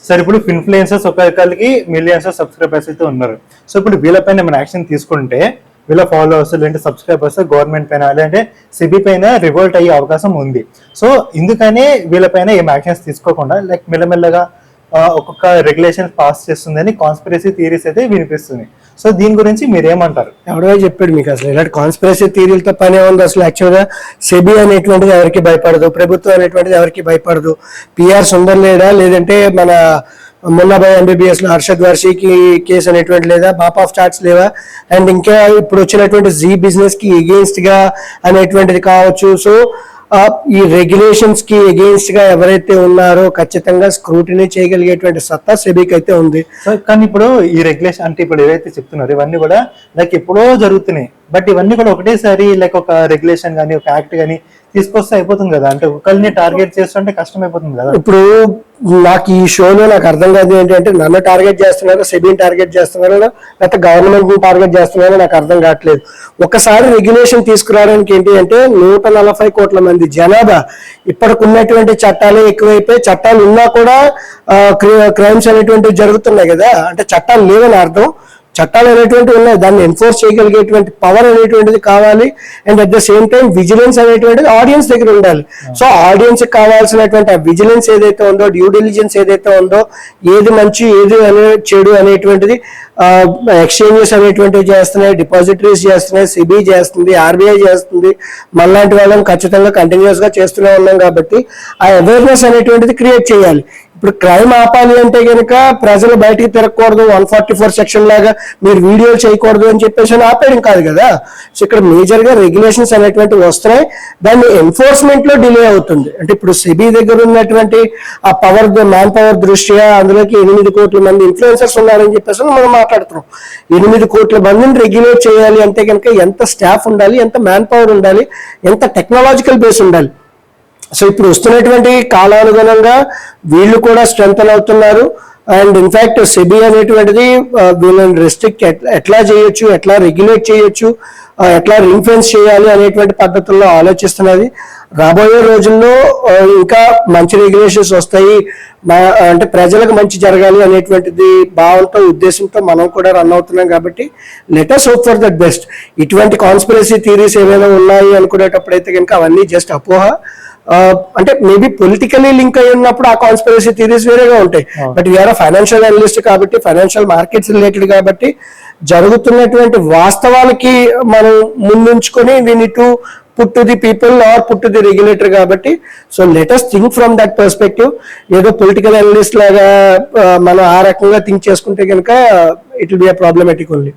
సరే ఇప్పుడు ఇన్ఫ్లుయెన్సర్స్ ఒకరికి మిలియన్స్ ఆఫ్ సబ్స్క్రైబర్స్ అయితే ఉన్నారు. సో ఇప్పుడు వీళ్ళపైన మన యాక్షన్ తీసుకుంటే వీళ్ళ ఫాలోవర్స్ లేదంటే సబ్స్క్రైబర్స్ గవర్నమెంట్ పైన లేదంటే సిబి పైన రివోల్ట్ అయ్యే అవకాశం ఉంది. సో ఇందుకనే వీళ్ళపైన ఏం యాక్షన్స్ తీసుకోకుండా లైక్ మెల్లమెల్లగా ఒక్కొక్క రెగ్యులేషన్ పాస్ చేస్తుందని కాన్స్పిరసీ థియరీస్ అయితే వినిపిస్తుంది. సో దీని గురించి మీరేమంటారు? ఎవడో చెప్పాడు మీకు అసలు ఇలాంటి కాన్స్పిరసీ థియరీలతో పని ఉంది? అసలు యాక్చువల్గా సెబీ అనేటువంటిది ఎవరికి భయపడదు, ప్రభుత్వం అనేటువంటిది ఎవరికి భయపడదు. పిఆర్ సుందర్ లేడా, లేదంటే మన మున్నాబాయ్ ఎంబీబీఎస్ లో హర్షద్ వర్షికి కేసు అనేటువంటి లేదా, బాప్ ఆఫ్ చార్ట్స్ లేవా, అండ్ ఇంకా ఇప్పుడు వచ్చినటువంటి జీ బిజినెస్ కి ఎగెయిన్స్ట్ గా అనేటువంటిది కావచ్చు. సో ఈ రెగ్యులేషన్స్ కి ఎగెయిన్స్ట్ గా ఎవరైతే ఉన్నారో ఖచ్చితంగా స్క్రూటినీ చేయగలిగేటువంటి సత్తా సెబీకి అయితే ఉంది. సో కానీ ఇప్పుడు ఈ రెగ్యులేషన్ అంటే ఇప్పుడు ఏవైతే చెప్తున్నారు ఇవన్నీ కూడా లైక్ ఎప్పుడో జరుగుతున్నాయి. బట్ ఇవన్నీ కూడా ఒకటేసారి లైక్ ఒక రెగ్యులేషన్ కానీ ఒక యాక్ట్ కానీ తీసుకొస్తే అయిపోతుంది కదా, అంటే ఒకరిని టార్గెట్ చేస్తుంటే కష్టం అయిపోతుంది కదా. ఇప్పుడు నాకు ఈ షోలో నాకు అర్థం కాదు ఏంటంటే నన్ను టార్గెట్ చేస్తున్నారో, సెబీని టార్గెట్ చేస్తున్నారో, లేకపోతే గవర్నమెంట్ ని టార్గెట్ చేస్తున్నారో నాకు అర్థం కావట్లేదు. ఒకసారి రెగ్యులేషన్ తీసుకురావడానికి ఏంటి అంటే 140 కోట్ల మంది జనాభా, ఇప్పటికున్నటువంటి చట్టాలు ఎక్కువైపోయి చట్టాలు ఉన్నా కూడా క్రైమ్స్ అనేటువంటివి జరుగుతున్నాయి కదా. అంటే చట్టాలు లేవని అర్థం, చట్టాలు అనేటువంటివి ఉన్నాయి, దాన్ని ఎన్ఫోర్స్ చేయగలిగేటువంటి పవర్ అనేటువంటిది కావాలి. And at the same time vigilance అనేటువంటిది ఆడియన్స్ దగ్గర ఉండాలి. సో ఆడియన్స్ కావాల్సినటువంటి ఆ విజిలెన్స్ ఏదైతే ఉందో, డ్యూ డిలిజెన్స్ ఏదైతే ఉందో, ఏది మంచి ఏది చెడు అనేటువంటిది ఎక్స్చేంజెస్ అనేటువంటివి చేస్తున్నాయి, డిపాజిటరీస్ చేస్తున్నాయి, సిబి చేస్తుంది, ఆర్బీఐ చేస్తుంది, మనలాంటి వాళ్ళని ఖచ్చితంగా కంటిన్యూస్ గా చేస్తూనే ఉన్నాం. కాబట్టి ఆ అవేర్నెస్ అనేటువంటిది క్రియేట్ చేయాలి. ఇప్పుడు క్రైమ్ ఆపాలి అంటే కనుక ప్రజలు బయటికి తిరగకూడదు, 144 సెక్షన్ లాగా మీరు వీడియోలు చేయకూడదు అని చెప్పేసి ఆపేయడం కాదు కదా. సో ఇక్కడ మేజర్ గా రెగ్యులేషన్స్ అనేటువంటివి వస్తున్నాయి, దాన్ని ఎన్ఫోర్స్మెంట్ లో డిలే అవుతుంది. అంటే ఇప్పుడు సెబీ దగ్గర ఉన్నటువంటి ఆ పవర్, మ్యాన్ పవర్ దృష్ట్యా అందులోకి 8 కోట్ల మంది ఇన్ఫ్లుయెన్సర్స్ ఉన్నారని చెప్పేసి మనం మాట్లాడుతున్నాం. 8 కోట్ల మందిని రెగ్యులేట్ చేయాలి అంటే కనుక ఎంత స్టాఫ్ ఉండాలి, ఎంత మ్యాన్ పవర్ ఉండాలి, ఎంత టెక్నాలజికల్ బేస్ ఉండాలి. సో ఇప్పుడు వస్తున్నటువంటి కాలానుగుణంగా వీళ్ళు కూడా స్ట్రెంథన్ అవుతున్నారు. అండ్ ఇన్ఫాక్ట్ సెబీ అనేటువంటిది వీళ్ళని రెస్ట్రిక్ట్ ఎట్లా చేయొచ్చు, ఎట్లా రెగ్యులేట్ చేయొచ్చు, ఎట్లా ఇన్ఫ్లుయెన్స్ చేయాలి అనేటువంటి పద్ధతుల్లో ఆలోచిస్తున్నది. రాబోయే రోజుల్లో ఇంకా మంచి రెగ్యులేషన్స్ వస్తాయి, అంటే ప్రజలకు మంచి జరగాలి అనేటువంటిది భావంతో, ఉద్దేశంతో మనం కూడా రన్ అవుతున్నాం. కాబట్టి let us hope for that best. ఇటువంటి కాన్స్పిరసీ థియరీస్ ఏమైనా ఉన్నాయి అనుకునేటప్పుడు అయితే కనుక అవన్నీ జస్ట్ అపోహ. అంటే మేబీ పొలిటికలీ లింక్ అయి ఉన్నప్పుడు ఆ కాన్స్పిరసీ థియరీస్ వేరేగా ఉంటాయి. బట్ వీఆర్ ఫైనాన్షియల్ అనలిస్ట్ కాబట్టి, ఫైనాన్షియల్ మార్కెట్స్ రిలేటెడ్ కాబట్టి జరుగుతున్నటువంటి వాస్తవాలకి మనం ముందుంచుకొని we need to put to the people or put to the regulator కాబట్టి so let us think from that perspective. ఏదో పొలిటికల్ అనలిస్ట్ లాగా మనం ఆ రకంగా థింక్ చేసుకుంటే కనుక it will be a problematic only.